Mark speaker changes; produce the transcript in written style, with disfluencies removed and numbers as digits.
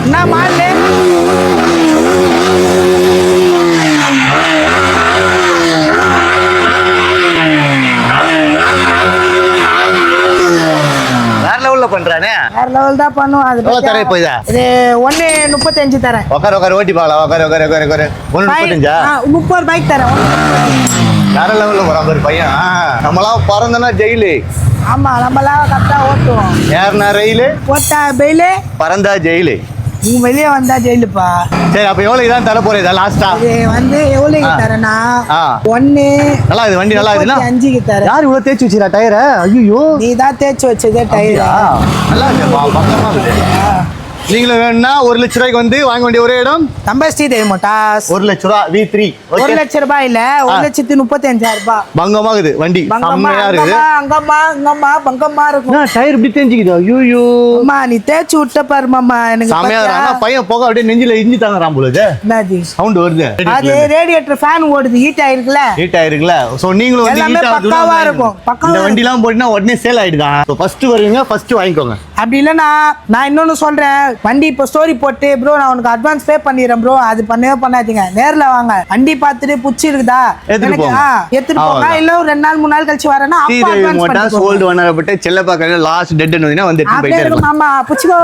Speaker 1: என்ன மாடலு?
Speaker 2: வேற லெவல்ல பண்றானே.
Speaker 1: வேற லெவல் தான் பண்ணுவோம். அது
Speaker 2: எவ்வளவு தர இப்போ இத?
Speaker 1: இது 1.35 தரேன்.
Speaker 2: உட்கார் ஓட்டி பார்க்கலாம். உட்கார் 1.35.
Speaker 1: 30 ரூபாய்க்கு தரேன்.
Speaker 2: வேற லெவல்ல போறான் பாரு பையன். நம்மளாம் பறந்தனா ஜெயிலு.
Speaker 1: ஆமா, நம்மளாம் கரெக்டா ஓட்டுவோம்.
Speaker 2: ஏர்னா ரயிலு,
Speaker 1: ஓட்டா பெயிலு,
Speaker 2: பறந்தா ஜெயிலு.
Speaker 1: நீங்க வெளியே வந்தா ஜெயிலுப்பா.
Speaker 2: சரி, அப்ப எவ்வளவு இதான் தர போறேன் லாஸ்டா?
Speaker 1: இது வந்து எவ்வளவுக்கு தரேன்னா 1
Speaker 2: நல்லா இது வண்டி நல்லா இருக்குனா
Speaker 1: 5க்கு தரேன்.
Speaker 2: யார் இவ்வளவு தேய்ச்சி வச்சிரா டயரை? ஐயோ,
Speaker 1: நீ தான் தேய்ச்சி வச்சதே டயர்.
Speaker 2: நல்லா இருக்கு பக்கமா இருக்கு. நீங்களும் வேணும்னா 1 லட்ச ரூபாய்க்கு வந்து வாங்க வேண்டிய ஒரே இடம்
Speaker 1: நம்ம ஸ்ரீதேவி மோட்டார்ஸ்.
Speaker 2: 1 லட்ச ரூபா V3.
Speaker 1: 1 லட்ச ரூபாய் இல்ல, 1,35,000 ரூபாய்.
Speaker 2: பங்கமா இருக்குது வண்டி, செம்மையா இருக்குது.
Speaker 1: பங்கமா இருக்கும்.
Speaker 2: டயர் இப்படி தேஞ்சிக்குது. ஐயோ
Speaker 1: அம்மா, நீ தேய்ச்சி விட்ட பாரு மாமா. எனக்கு
Speaker 2: செம்மையா இருக்கு. பையன் போக அப்படியே நெஞ்சில இஞ்சி தாங்கறான் போல.
Speaker 1: என்னது
Speaker 2: சவுண்ட் வருது?
Speaker 1: அது ரேடியேட்டர் ஃபேன் ஓடுது, ஹீட் ஆயிருக்குல.
Speaker 2: ஹீட் ஆயிருக்குல. சோ நீங்களும் வந்து
Speaker 1: எல்லாமே பக்காவா இருக்கும்.
Speaker 2: இந்த வண்டிலாம் போடினா உடனே சேல் ஆயிடுதா? சோ ஃபர்ஸ்ட் வருவீங்க, ஃபர்ஸ்ட் வாங்கிக்கோங்க.
Speaker 1: அப்படி இல்லனா நான் இன்னொன்னு சொல்றேன். வண்டி இப்போ ஸ்டோரி போட்டு ப்ரோ நான் உனக்கு அட்வான்ஸ் பே பண்ணிடுறேன் ப்ரோ, அது பண்ணவே பண்ணாதீங்க. நேர்ல வாங்க, வண்டி பார்த்துட்டு புடிச்சி இருக்குதா
Speaker 2: எடுத்துட்டு
Speaker 1: போங்க. இல்ல ஒரு 2 நாள் 3 நாள் கழிச்சு வரேன்னா அப்ப அட்வான்ஸ்
Speaker 2: மோட்டார்ஸ் ஓல்ட் ஓனர் பட்டு செல்லப்பா லாஸ்ட் டெட் வந்து எடுத்து போயிட்டே இருக்கும்.
Speaker 1: மாமா புடிச்சுக்கோ.